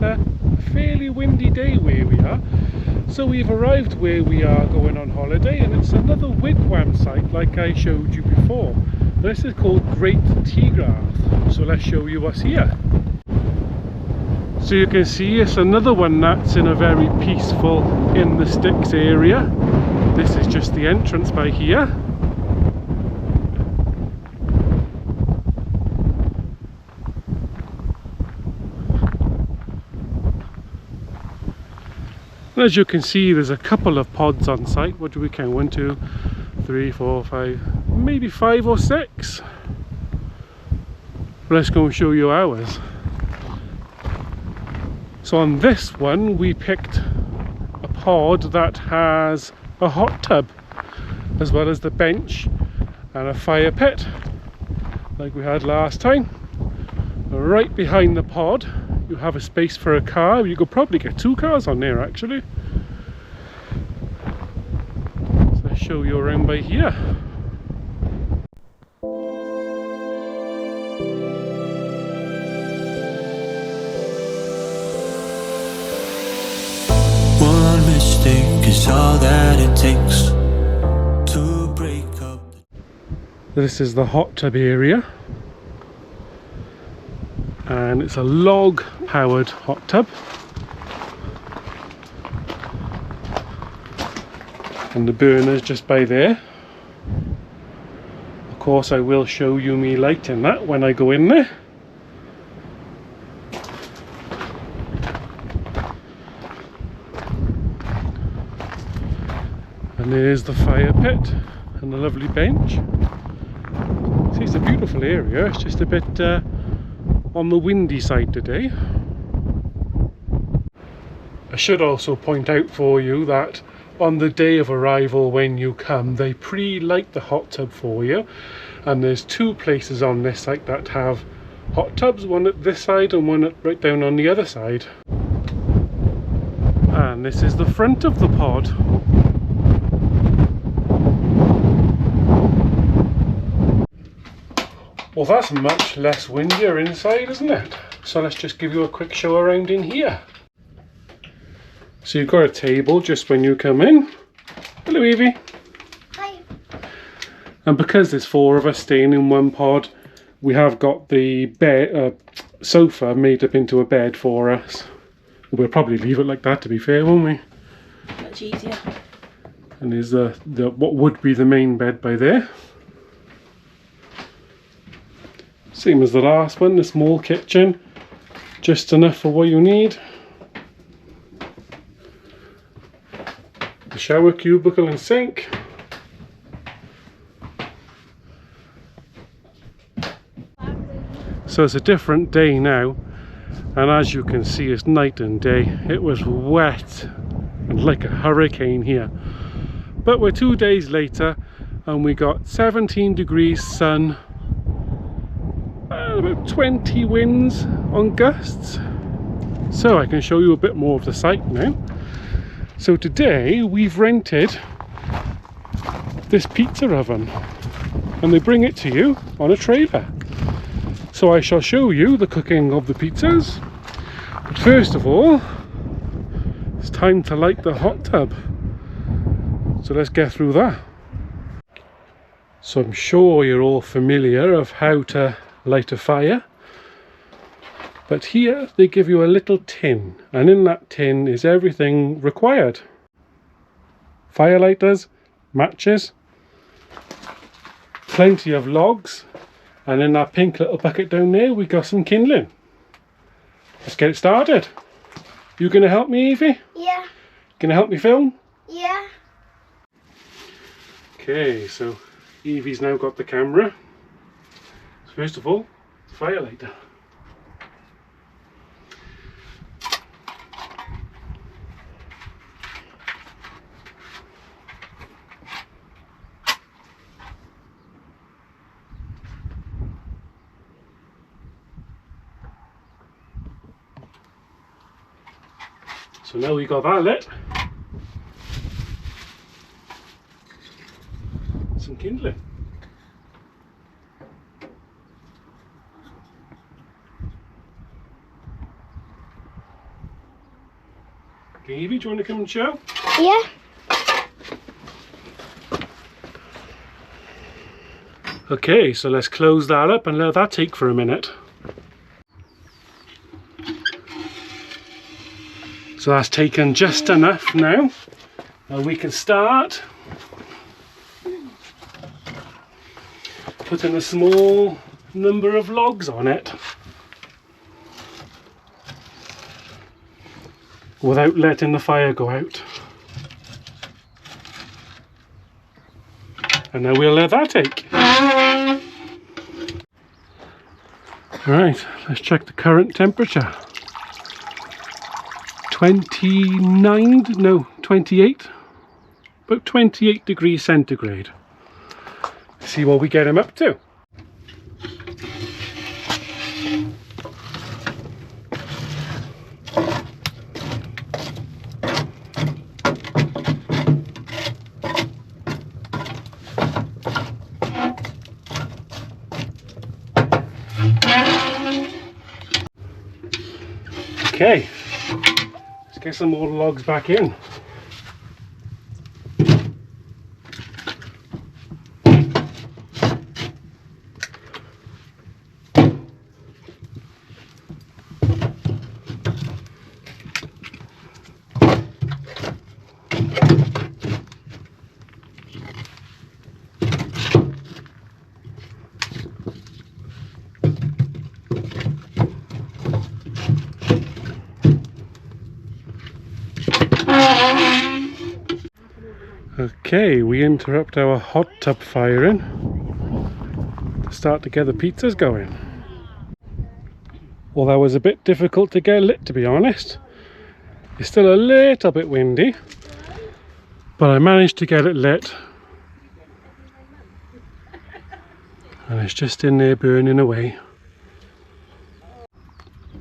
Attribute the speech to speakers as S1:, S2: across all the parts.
S1: a fairly windy day where we are. So we've arrived where we are going on holiday, and it's another WigWam site like I showed you before. This is called Great Tregath, so let's show you what's here. So you can see it's another one that's in a very peaceful in the sticks area. This is just the entrance by here. And as you can see, there's a couple of pods on site. What do we count? 1, 2, 3, 4, 5, maybe 5 or 6. Let's go and show you ours. So on this one we picked a pod that has a hot tub as well as the bench and a fire pit like we had last time. Right behind the pod you have a space for a car. You could probably get 2 cars on there actually. So let's show you around by here.
S2: One mistake is all that it takes to break up.
S1: This is the hot tub area, and it's a log powered hot tub, and the burner's just by there. Of course I will show you me lighting that when I go in there. And there's the fire pit and the lovely bench. See, it's a beautiful area, it's just a bit on the windy side today. I should also point out for you that on the day of arrival when you come, they pre-light the hot tub for you, and there's 2 places on this site that have hot tubs, one at this side and one right down on the other side. And this is the front of the pod. Well, that's much less windier inside, isn't it? So let's just give you a quick show around in here. So you've got a table just when you come in. Hello Evie.
S3: Hi.
S1: And because there's 4 of us staying in one pod, we have got the bed, sofa made up into a bed for us. We'll probably leave it like that, to be fair, won't we?
S3: Much easier.
S1: And there's the what would be the main bed by there. Same as the last one, the small kitchen, just enough for what you need. The shower cubicle and sink. So it's a different day now, and as you can see it's night and day. It was wet and like a hurricane here, but we're 2 days later and we got 17 degrees sun, about 20 winds on gusts. So I can show you a bit more of the site now. So today we've rented this pizza oven and they bring it to you on a trailer. So I shall show you the cooking of the pizzas, but first of all it's time to light the hot tub. So let's get through that. So I'm sure you're all familiar of how to light a fire, but here they give you a little tin, and in that tin is everything required. Fire lighters, matches, plenty of logs, and in that pink little bucket down there we got some kindling. Let's get it started. You gonna help me, Evie?
S3: Yeah.
S1: Gonna help me film?
S3: Yeah.
S1: Okay, so Evie's now got the camera. First of all, fire lighter. So now we got that lit. Some kindling. Evie, do you want to come and show?
S3: Yeah.
S1: Okay, so let's close that up and let that take for a minute. So that's taken just enough now. Now we can start putting a small number of logs on it without letting the fire go out. And now we'll let that take. Right, let's check the current temperature. 28, about 28 degrees centigrade. See what we get him up to. Okay, let's get some more logs back in. Okay, we interrupt our hot tub firing to start to get the pizzas going. Well, that was a bit difficult to get lit, to be honest. It's still a little bit windy, but I managed to get it lit. And it's just in there burning away.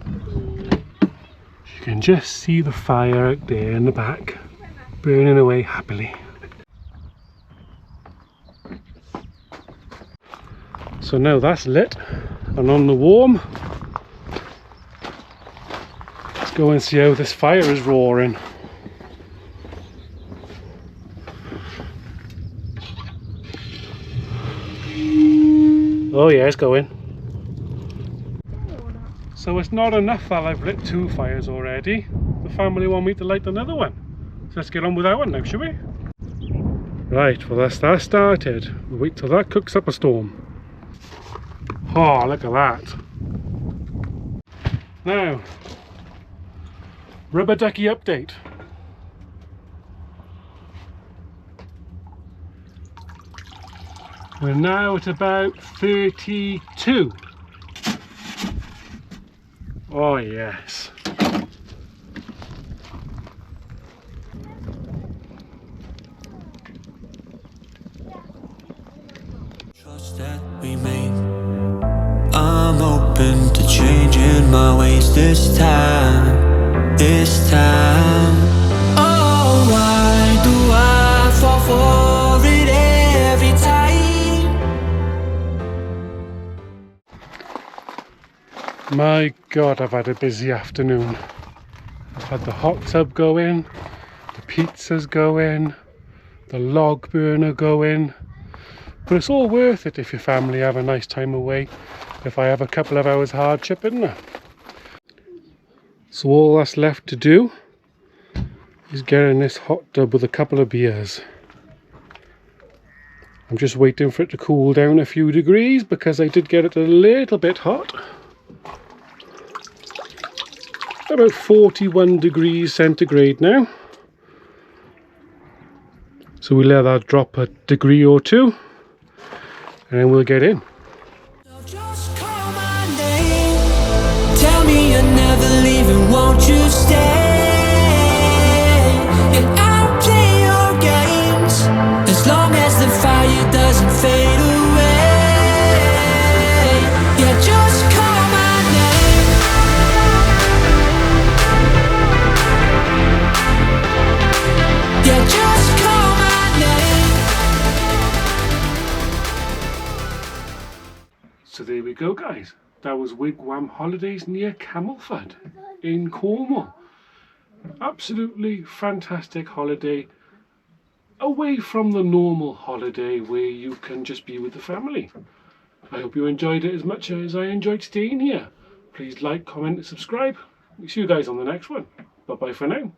S1: You can just see the fire out there in the back, burning away happily. So now that's lit and on the warm. Let's go and see how this fire is roaring. Oh yeah, it's going. So it's not enough that I've lit 2 fires already. The family want me to light another one. So let's get on with that one now, shall we? Right, well that's that started. We'll wait till that cooks up a storm. Oh, look at that. Now, rubber ducky update. We're now at about 32. Oh yes.
S2: Trust that we made. I'm open to changing my ways this time. Oh, why do I fall for it every time?
S1: My God, I've had a busy afternoon. I've had the hot tub going, the pizzas going, the log burner going. But it's all worth it if your family have a nice time away. If I have a couple of hours hardship in there. So all that's left to do is get in this hot tub with a couple of beers. I'm just waiting for it to cool down a few degrees because I did get it a little bit hot. About 41 degrees centigrade now. So we let that drop a degree or two and then we'll get in.
S2: Just call my name. Tell me you're never leaving, won't you stay? And I'll play your games as long as the fire doesn't fade away. Yeah, just call my name. Yeah, just call my name.
S1: So there we go, guys. That was WigWam Holidays near Camelford in Cornwall. Absolutely fantastic holiday, away from the normal holiday where you can just be with the family. I hope you enjoyed it as much as I enjoyed staying here. Please like, comment and subscribe. We'll see you guys on the next one. Bye bye for now.